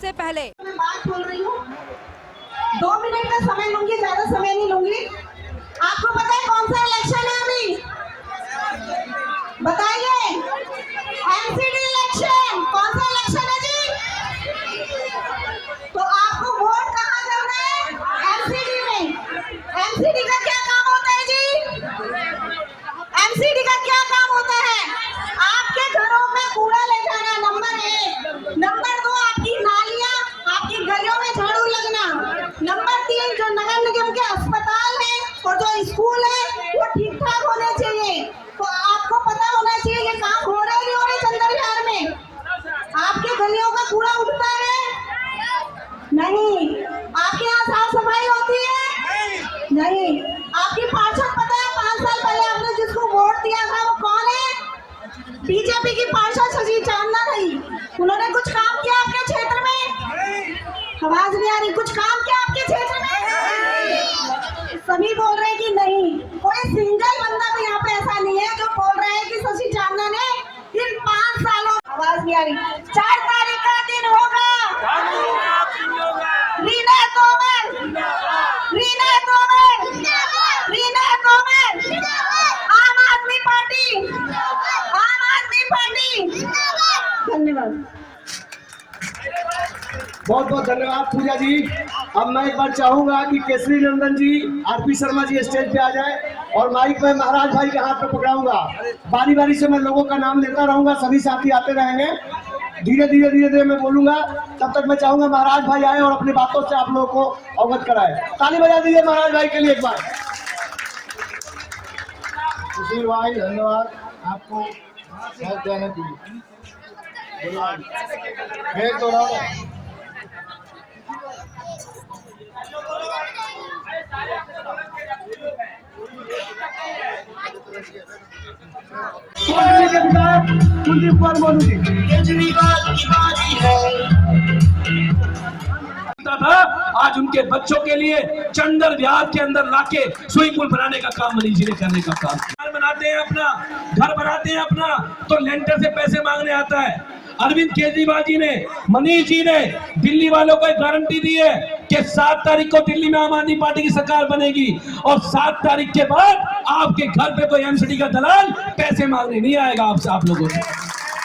सबसे पहले मैं बात बोल रही हूँ, 2 मिनट का समय लूंगी, ज्यादा समय नहीं लूंगी। आपको पता है कौन सा इलेक्शन है अभी? बताइए। MCD election. कौन सा इलेक्शन है जी? तो आपको वोट कहाँ करना है? एमसीडी में। एमसीडी का क्या काम होता है जी? एमसीडी का क्या काम होता है? आपके घरों में कूड़ा ले जाना, नंबर 1। नंबर 2, आपकी नालियां, आपकी गलियों में झाड़ू लगना। नंबर 3, जो नगर निगम के अस्पताल है और जो स्कूल है वो ठीक ठाक होने चाहिए। तो आपको पता होना चाहिए ये काम हो रहा है नहीं हो रहा चंदर विहार में। आपके गलियों का कूड़ा उठता है नहीं? आपके यहाँ साफ सफाई होती है नहीं? आपकी पार्षद पता है 5 साल पहले आपने जिसको वोट दिया था वो कौन है? बीजेपी की पार्षद शशि चांदना रही। उन्होंने कुछ काम किया आपके क्षेत्र में? आवाज नहीं आ रही। कुछ काम किया आपके क्षेत्र में? सभी बोल रहे हैं कि नहीं। कोई सिंगल बंदा भी यहाँ पे ऐसा नहीं है जो बोल रहा है कि शशि चांदना ने इन 5 सालों। आवाज नहीं आ रही। 4 तारीख का दिन होगा। रीना तोमर, रीना तोमर, रीना तोमर, आम आदमी पार्टी, आम आदमी पार्टी। धन्यवाद। बहुत बहुत धन्यवाद पूजा जी। अब मैं एक बार चाहूंगा कि केसरी नंदन जी, आरपी शर्मा जी स्टेज पे आ जाए और माइक में महाराज भाई के हाथ पे पकड़ाऊंगा। बारी बारी से मैं लोगों का नाम लेता रहूंगा, सभी साथी आते रहेंगे। धीरे धीरे मैं बोलूंगा। तब तक मैं चाहूंगा महाराज भाई आए और अपनी बातों से आप लोगों को अवगत कराए। ताली बजा दीजिए महाराज भाई के लिए एक बार। सुशील भाई धन्यवाद आपको देने के लिए। था, आज उनके बच्चों के लिए चंदर विहार के अंदर लाके स्विमिंग पूल बनाने का काम मनीष जी ने करने का काम। घर बनाते हैं अपना, घर बनाते हैं अपना, तो लेंटर से पैसे मांगने आता है। अरविंद केजरीवाल जी ने, मनीष जी ने दिल्ली वालों को गारंटी दी है कि 7 तारीख को दिल्ली में आम आदमी पार्टी की सरकार बनेगी और 7 तारीख के बाद आपके घर पे कोई एमसीडी का दलाल पैसे मांगने नहीं आएगा आपसे, आप लोगों से।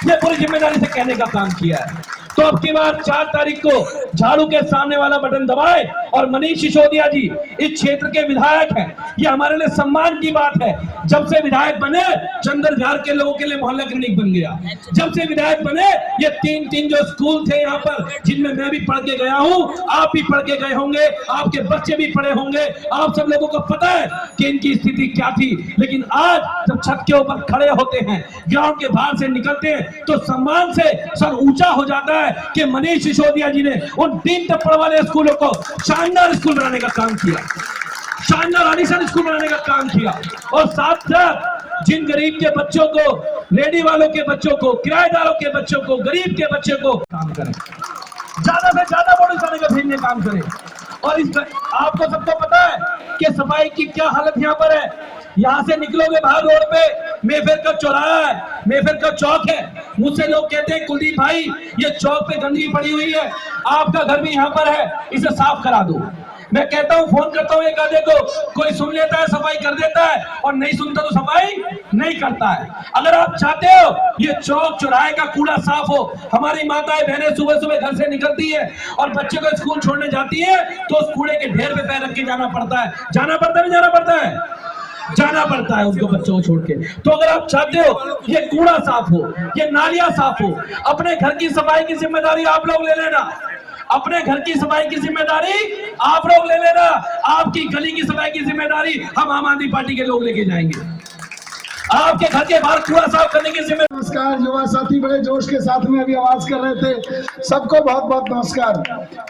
ये पूरी जिम्मेदारी से कहने का काम किया है। तो अब की बार 4 तारीख को झाड़ू के सामने वाला बटन दबाए और मनीष सिसोदिया जी इस क्षेत्र के विधायक हैं। ये हमारे लिए सम्मान की बात है। जब से विधायक बने चंदर विहार के लोगों के लिए मोहल्ला क्लिनिक बन गया। जब से विधायक बने ये 3 जो स्कूल थे यहाँ पर, जिनमें मैं भी पढ़ के गया हूँ, आप भी पढ़ के गए होंगे, आपके बच्चे भी पढ़े होंगे, आप सब लोगों को पता है कि इनकी स्थिति क्या थी। लेकिन आज जब छत के ऊपर खड़े होते हैं, गाँव के बाहर से निकलते हैं, तो सम्मान से सर ऊंचा हो जाता है कि मनीष सिसोदिया जी ने उन 3 टप्पड़ वाले स्कूलों को शानदार स्कूल बनाने का काम किया, शानदार आलीशान स्कूल बनाने का काम किया। और साथ साथ जिन गरीब के बच्चों को, रेडी वालों के बच्चों को, किराएदारों के बच्चों को, गरीब के बच्चे को काम करें, ज्यादा से ज्यादा वोट उठाने का भेजने काम करें। और इस आपको सबको पता है कि सफाई की क्या हालत यहाँ पर है। यहाँ से निकलोगे बाहर रोड पे, मेफेयर का चौराहा है, मेफेयर का चौक है। मुझसे लोग कहते हैं कुलदीप भाई ये चौक पे गंदगी पड़ी हुई है, आपका घर भी यहाँ पर है, इसे साफ करा दो। मैं कहता हूँ, फोन करता हूँ एक आधे को, कोई सुन लेता है, सफाई कर देता है, और नहीं सुनता तो सफाई नहीं करता है। अगर आप चाहते हो ये चौक चौराहे का कूड़ा साफ हो, हमारी माताएं बहनें सुबह सुबह घर से निकलती है और बच्चे को स्कूल छोड़ने जाती है, तो उस कूड़े के ढेर पे पैर रख के जाना पड़ता है। जाना पड़ता है, जाना पड़ता है, जाना पड़ता है उसको बच्चों को छोड़ के। तो अगर आप चाहते हो ये कूड़ा साफ हो, ये नालियां साफ हो, अपने घर की सफाई की जिम्मेदारी आप लोग ले लेना। अपने घर की सफाई की जिम्मेदारी आप लोग ले लेना। आपकी गली की सफाई की जिम्मेदारी हम आम आदमी पार्टी के लोग लेके जाएंगे। आपके घर के बाहर कूड़ा साफ करने की जिम्मेदारी। नमस्कार युवा साथी, बड़े जोश के साथ में अभी आवाज कर रहे थे, सबको बहुत बहुत नमस्कार।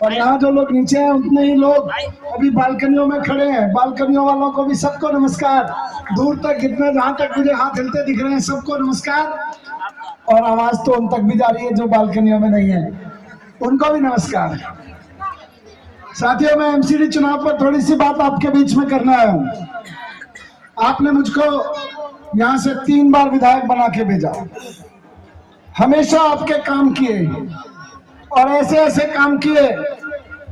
और यहाँ जो लोग नीचे हैं उतने ही लोग अभी बालकनियों में खड़े हैं, बालकनियों वालों को भी सबको नमस्कार। दूर तक जितने, जहाँ तक मुझे हाथ हिलते दिख रहे हैं, सबको नमस्कार। और आवाज तो उन तक भी जा रही है जो बालकनियों में नहीं है, उनको भी नमस्कार। साथियों, मैं एमसीडी चुनाव पर थोड़ी सी बात आपके बीच में करना है। आपने मुझको यहाँ से 3 बार विधायक बना के भेजा, हमेशा आपके काम किए, और ऐसे ऐसे काम किए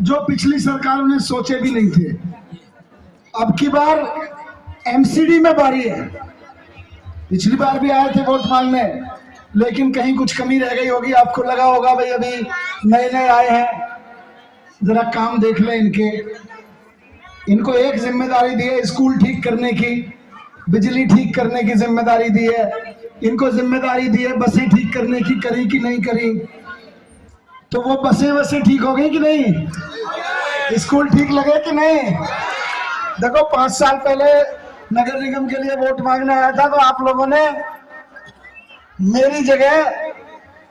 जो पिछली सरकारों ने सोचे भी नहीं थे। अब की बार एमसीडी में बारी है। पिछली बार भी आए थे वोट मांगने, लेकिन कहीं कुछ कमी रह गई होगी। आपको लगा होगा भाई अभी नए नए आए हैं, जरा काम देख लें इनके। इनको एक जिम्मेदारी दी है स्कूल ठीक करने की, बिजली ठीक करने की जिम्मेदारी दी है। इनको जिम्मेदारी दी है बसें ठीक करने की, करी कि नहीं करी? तो वो बसें ठीक हो गई कि नहीं? स्कूल ठीक लगे कि नहीं? देखो 5 साल पहले नगर निगम के लिए वोट मांगने आया था तो आप लोगों ने मेरी जगह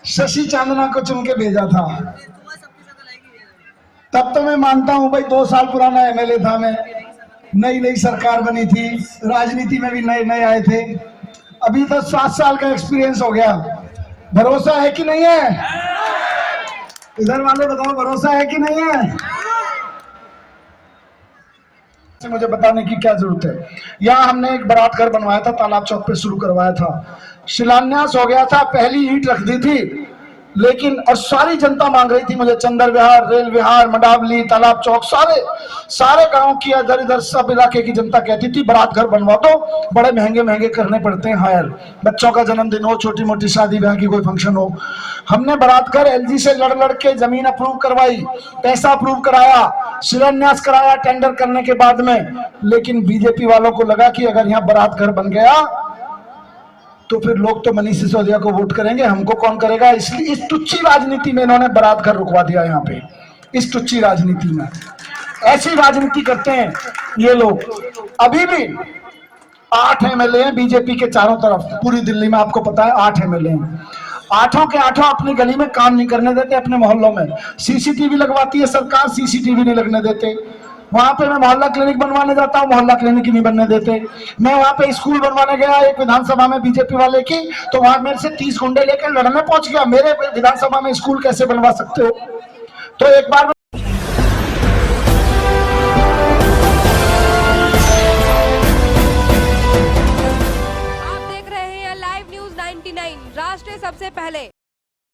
शशि चांदना को चुन के भेजा था। तब तो मैं मानता हूं भाई 2 साल पुराना एमएलए था मैं, नई नई सरकार बनी थी, राजनीति में भी नए नए आए थे। अभी तो 7 साल का एक्सपीरियंस हो गया। भरोसा है कि नहीं है? इधर वाले बताओ, भरोसा है कि नहीं है? मुझे बताने की क्या जरूरत है। यहाँ हमने एक बारात घर बनवाया था, तालाब चौक पे शुरू करवाया था, शिलान्यास हो गया था, पहली ईंट रख दी थी, लेकिन और सारी जनता मांग रही थी मुझे चंदर विहार, रेल विहार, मंडावली, तालाब चौक, सारे गांव की इधर इधर सब इलाके की जनता कहती थी बारात घर बनवा दो, बड़े महंगे महंगे करने पड़ते हैं हायर, बच्चों का जन्मदिन हो, छोटी मोटी शादी ब्याह की कोई फंक्शन हो। हमने बारात घर एलजी से लड़ के जमीन अप्रूव करवाई, पैसा अप्रूव कराया, शिलान्यास कराया टेंडर करने के बाद में। लेकिन बीजेपी वालों को लगा कि अगर यहाँ बारात घर बन गया तो फिर लोग तो मनीष सिसोदिया को वोट करेंगे, हमको कौन करेगा। इसलिए इस तुच्छी राजनीति में इन्होंने बारात घर रुकवा दिया। यहाँ पे इस तुच्छी राजनीति में ऐसी राजनीति करते हैं ये लोग। अभी भी 8 एमएलए हैं बीजेपी के चारों तरफ, पूरी दिल्ली में आपको पता है 8 एमएलए हैं। 8 के 8 अपनी गली में काम नहीं करने देते, अपने मोहल्लों में सीसीटीवी लगवाती है सरकार, सीसीटीवी नहीं लगने देते। वहां पे मैं मोहल्ला क्लिनिक बनवाने जाता हूँ, मोहल्ला क्लिनिक नहीं बनने देते। मैं वहां पे स्कूल बनवाने गया एक विधानसभा में बीजेपी वाले की, तो वहां मेरे से 30 गुंडे लेकर लड़ने पहुंच गया, मेरे विधानसभा में स्कूल कैसे बनवा सकते हो। तो एक बार